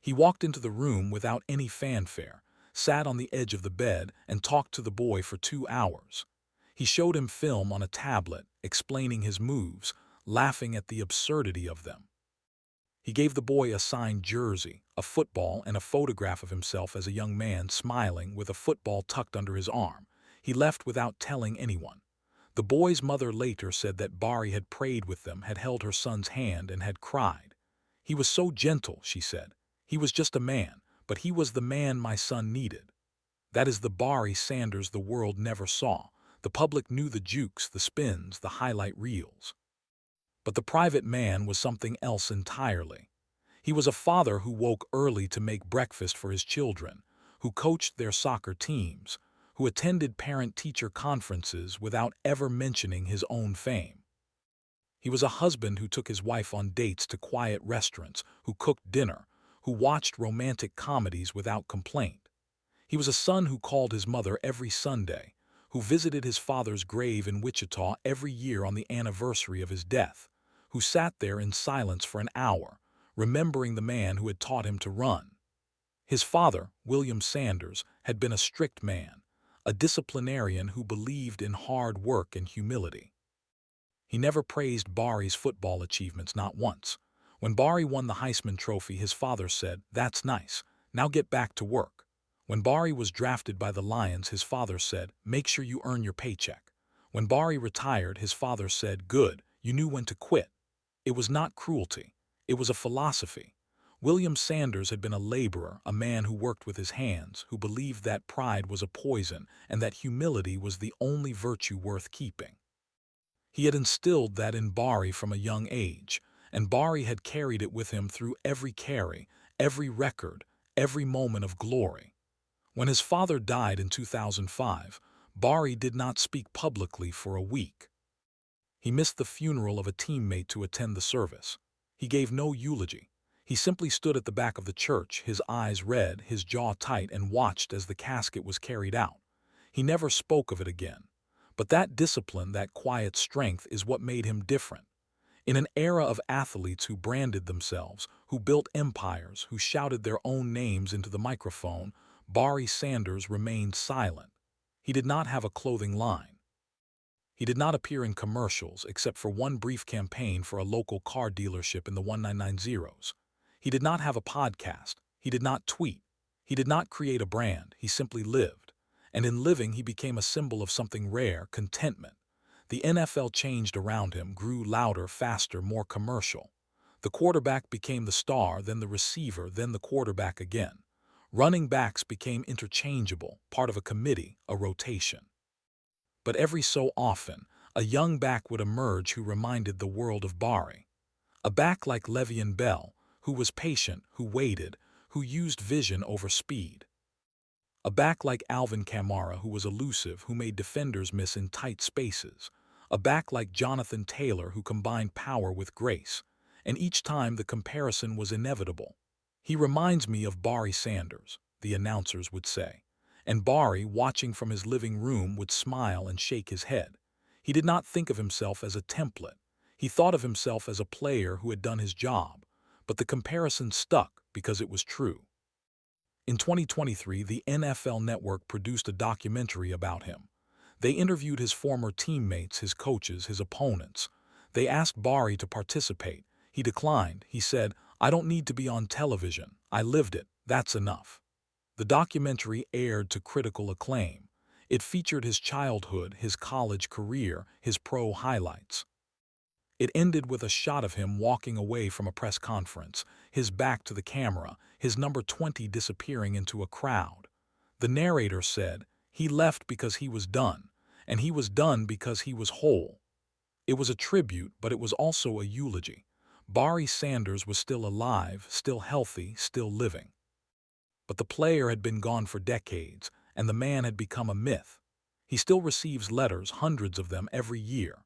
He walked into the room without any fanfare, sat on the edge of the bed, and talked to the boy for 2 hours. He showed him film on a tablet, explaining his moves, laughing at the absurdity of them. He gave the boy a signed jersey, a football, and a photograph of himself as a young man smiling with a football tucked under his arm. He left without telling anyone. The boy's mother later said that Barry had prayed with them, had held her son's hand, and had cried. "He was so gentle," she said. "He was just a man, but he was the man my son needed." That is the Barry Sanders the world never saw. The public knew the jukes, the spins, the highlight reels. But the private man was something else entirely. He was a father who woke early to make breakfast for his children, who coached their soccer teams, who attended parent-teacher conferences without ever mentioning his own fame. He was a husband who took his wife on dates to quiet restaurants, who cooked dinner, who watched romantic comedies without complaint. He was a son who called his mother every Sunday, who visited his father's grave in Wichita every year on the anniversary of his death, who sat there in silence for an hour, remembering the man who had taught him to run. His father, William Sanders, had been a strict man, a disciplinarian who believed in hard work and humility. He never praised Bari's football achievements, not once. When Bari won the Heisman Trophy, his father said, "That's nice. Now get back to work." When Bari was drafted by the Lions, his father said, "Make sure you earn your paycheck." When Bari retired, his father said, "Good, you knew when to quit." It was not cruelty. It was a philosophy. William Sanders had been a laborer, a man who worked with his hands, who believed that pride was a poison and that humility was the only virtue worth keeping. He had instilled that in Bari from a young age, and Bari had carried it with him through every carry, every record, every moment of glory. When his father died in 2005, Bari did not speak publicly for a week. He missed the funeral of a teammate to attend the service. He gave no eulogy. He simply stood at the back of the church, his eyes red, his jaw tight, and watched as the casket was carried out. He never spoke of it again. But that discipline, that quiet strength, is what made him different. In an era of athletes who branded themselves, who built empires, who shouted their own names into the microphone, Bari Sanders remained silent. He did not have a clothing line. He did not appear in commercials except for one brief campaign for a local car dealership in the 1990s. He did not have a podcast. He did not tweet. He did not create a brand. He simply lived. And in living, he became a symbol of something rare: contentment. The NFL changed around him, grew louder, faster, more commercial. The quarterback became the star, then the receiver, then the quarterback again. Running backs became interchangeable, part of a committee, a rotation. But every so often, a young back would emerge who reminded the world of Bari. A back like Le'Veon Bell, who was patient, who waited, who used vision over speed. A back like Alvin Kamara, who was elusive, who made defenders miss in tight spaces. A back like Jonathan Taylor, who combined power with grace. And each time the comparison was inevitable. "He reminds me of Bari Sanders," the announcers would say. And Bari, watching from his living room, would smile and shake his head. He did not think of himself as a template. He thought of himself as a player who had done his job. But the comparison stuck because it was true. In 2023, the NFL Network produced a documentary about him. They interviewed his former teammates, his coaches, his opponents. They asked Bari to participate. He declined. He said, "I don't need to be on television. I lived it. That's enough." The documentary aired to critical acclaim. It featured his childhood, his college career, his pro highlights. It ended with a shot of him walking away from a press conference, his back to the camera, his number 20 disappearing into a crowd. The narrator said, "He left because he was done, and he was done because he was whole." It was a tribute, but it was also a eulogy. Bari Sanders was still alive, still healthy, still living. But the player had been gone for decades, and the man had become a myth. He still receives letters, hundreds of them every year.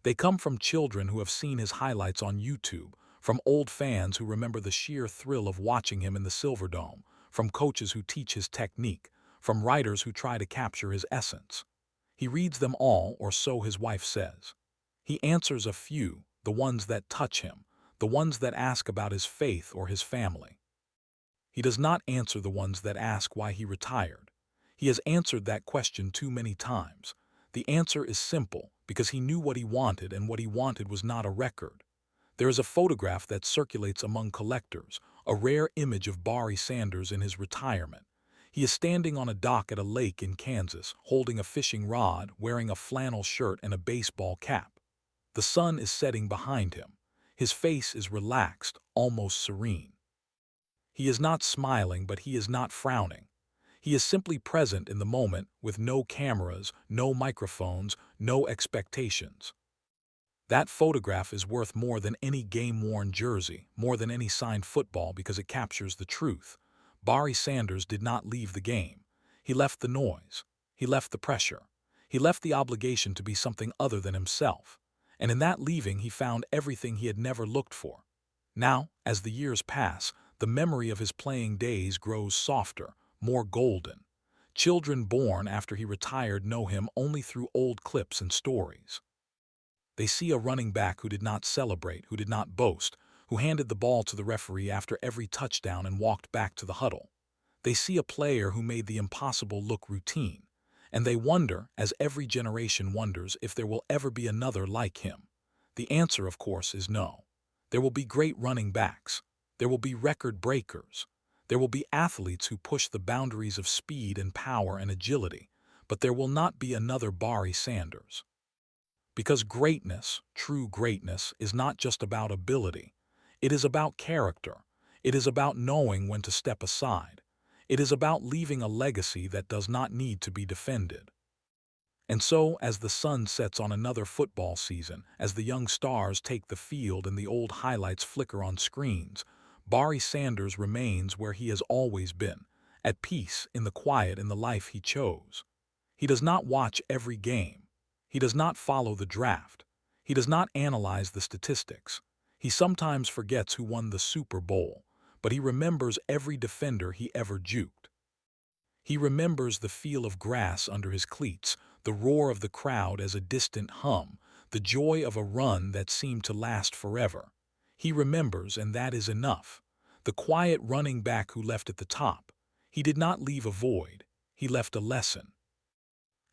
They come from children who have seen his highlights on YouTube, from old fans who remember the sheer thrill of watching him in the Silverdome, from coaches who teach his technique, from writers who try to capture his essence. He reads them all, or so his wife says. He answers a few, the ones that touch him, the ones that ask about his faith or his family. He does not answer the ones that ask why he retired. He has answered that question too many times. The answer is simple, because he knew what he wanted, and what he wanted was not a record. There is a photograph that circulates among collectors, a rare image of Bari Sanders in his retirement. He is standing on a dock at a lake in Kansas, holding a fishing rod, wearing a flannel shirt and a baseball cap. The sun is setting behind him. His face is relaxed, almost serene. He is not smiling, but he is not frowning. He is simply present in the moment, with no cameras, no microphones, no expectations. That photograph is worth more than any game-worn jersey, more than any signed football, because it captures the truth. Bari Sanders did not leave the game. He left the noise. He left the pressure. He left the obligation to be something other than himself. And in that leaving, he found everything he had never looked for. Now, as the years pass, the memory of his playing days grows softer, more golden. Children born after he retired know him only through old clips and stories. They see a running back who did not celebrate, who did not boast, who handed the ball to the referee after every touchdown and walked back to the huddle. They see a player who made the impossible look routine. And they wonder, as every generation wonders, if there will ever be another like him. The answer, of course, is no. There will be great running backs. There will be record breakers. There will be athletes who push the boundaries of speed and power and agility. But there will not be another Barry Sanders. Because greatness, true greatness, is not just about ability. It is about character. It is about knowing when to step aside. It is about leaving a legacy that does not need to be defended. And so, as the sun sets on another football season, as the young stars take the field and the old highlights flicker on screens, Barry Sanders remains where he has always been, at peace in the quiet in the life he chose. He does not watch every game. He does not follow the draft. He does not analyze the statistics. He sometimes forgets who won the Super Bowl, but he remembers every defender he ever juked. He remembers the feel of grass under his cleats, the roar of the crowd as a distant hum, the joy of a run that seemed to last forever. He remembers, and that is enough. The quiet running back who left at the top. He did not leave a void. He left a lesson.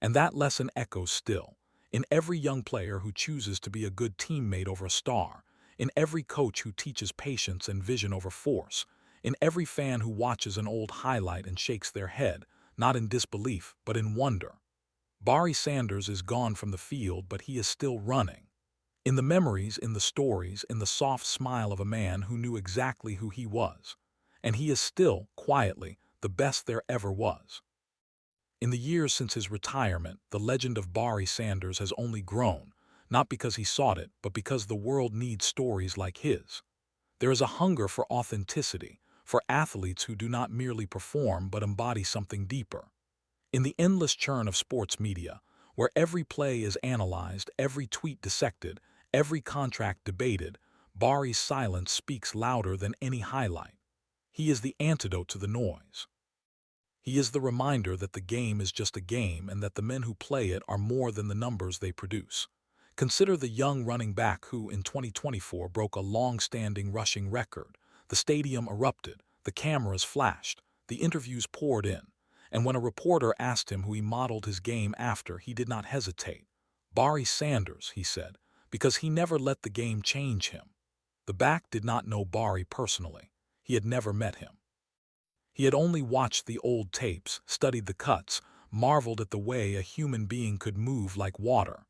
And that lesson echoes still, in every young player who chooses to be a good teammate over a star, in every coach who teaches patience and vision over force, in every fan who watches an old highlight and shakes their head, not in disbelief, but in wonder. Barry Sanders is gone from the field, but he is still running. In the memories, in the stories, in the soft smile of a man who knew exactly who he was. And he is still, quietly, the best there ever was. In the years since his retirement, the legend of Barry Sanders has only grown, not because he sought it, but because the world needs stories like his. There is a hunger for authenticity, for athletes who do not merely perform but embody something deeper. In the endless churn of sports media, where every play is analyzed, every tweet dissected, every contract debated, Barry's silence speaks louder than any highlight. He is the antidote to the noise. He is the reminder that the game is just a game and that the men who play it are more than the numbers they produce. Consider the young running back who, in 2024, broke a long-standing rushing record. The stadium erupted, the cameras flashed, the interviews poured in. And when a reporter asked him who he modeled his game after, he did not hesitate. Barry Sanders, he said, because he never let the game change him. The back did not know Barry personally. He had never met him. He had only watched the old tapes, studied the cuts, marveled at the way a human being could move like water.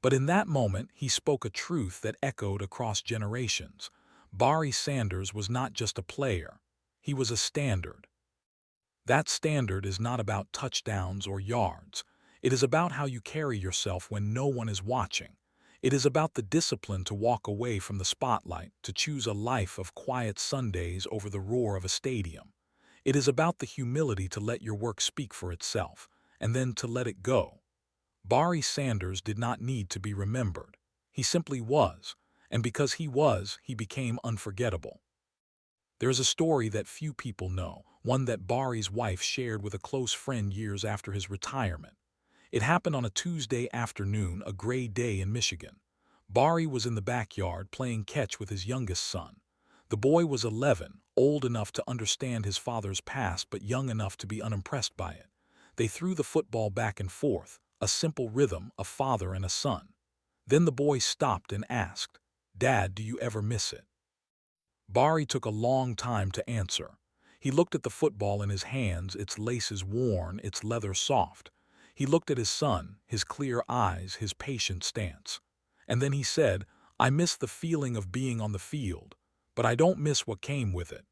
But in that moment, he spoke a truth that echoed across generations. Barry Sanders was not just a player. He was a standard. That standard is not about touchdowns or yards. It is about how you carry yourself when no one is watching. It is about the discipline to walk away from the spotlight, to choose a life of quiet Sundays over the roar of a stadium. It is about the humility to let your work speak for itself, and then to let it go. Barry Sanders did not need to be remembered. He simply was, and because he was, he became unforgettable. There is a story that few people know, one that Barry's wife shared with a close friend years after his retirement. It happened on a Tuesday afternoon, a gray day in Michigan. Barry was in the backyard playing catch with his youngest son. The boy was 11, old enough to understand his father's past but young enough to be unimpressed by it. They threw the football back and forth, a simple rhythm, a father and a son. Then the boy stopped and asked, "Dad, do you ever miss it?" Barry took a long time to answer. He looked at the football in his hands, its laces worn, its leather soft. He looked at his son, his clear eyes, his patient stance. And then he said, "I miss the feeling of being on the field, but I don't miss what came with it."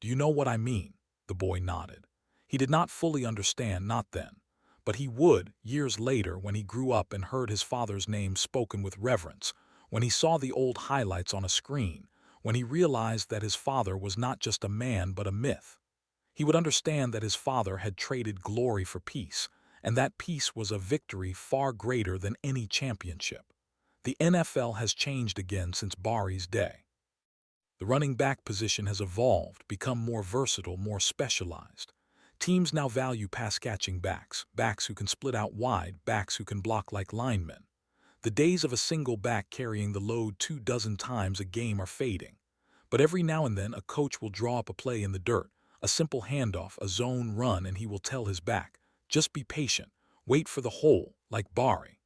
"Do you know what I mean?" The boy nodded. He did not fully understand, not then. But he would, years later, when he grew up and heard his father's name spoken with reverence, when he saw the old highlights on a screen, when he realized that his father was not just a man but a myth. He would understand that his father had traded glory for peace, and that peace was a victory far greater than any championship. The NFL has changed again since Barry's day. The running back position has evolved, become more versatile, more specialized. Teams now value pass-catching backs who can split out wide, backs who can block like linemen. The days of a single back carrying the load 24 times a game are fading. But every now and then, a coach will draw up a play in the dirt, a simple handoff, a zone run, and he will tell his back, just be patient, wait for the hole, like Bari.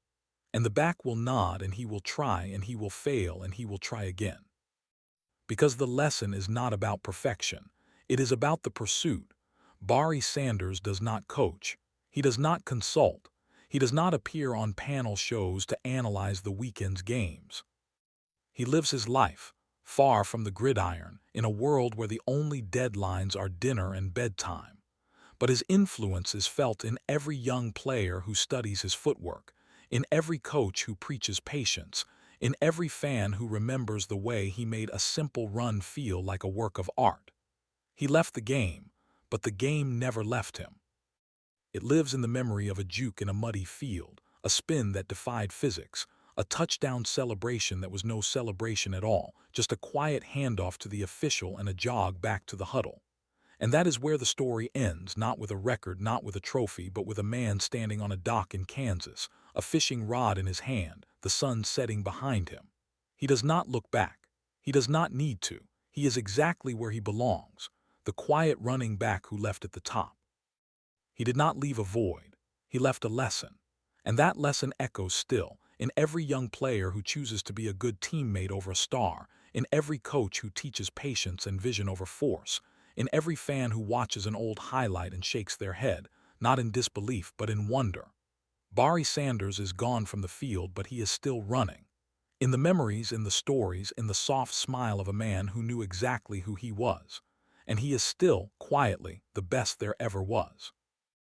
And the back will nod, and he will try, and he will fail, and he will try again. Because the lesson is not about perfection, it is about the pursuit. Barry Sanders does not coach. He does not consult. He does not appear on panel shows to analyze the weekend's games. He lives his life, far from the gridiron, in a world where the only deadlines are dinner and bedtime. But his influence is felt in every young player who studies his footwork, in every coach who preaches patience, in every fan who remembers the way he made a simple run feel like a work of art. He left the game, but the game never left him. It lives in the memory of a juke in a muddy field, a spin that defied physics, a touchdown celebration that was no celebration at all, just a quiet handoff to the official and a jog back to the huddle. And that is where the story ends, not with a record, not with a trophy, but with a man standing on a dock in Kansas, a fishing rod in his hand, the sun setting behind him. He does not look back. He does not need to. He is exactly where he belongs, the quiet running back who left at the top. He did not leave a void. He left a lesson. And that lesson echoes still, in every young player who chooses to be a good teammate over a star, in every coach who teaches patience and vision over force, in every fan who watches an old highlight and shakes their head, not in disbelief but in wonder. Barry Sanders is gone from the field, but he is still running. In the memories, in the stories, in the soft smile of a man who knew exactly who he was. And he is still, quietly, the best there ever was.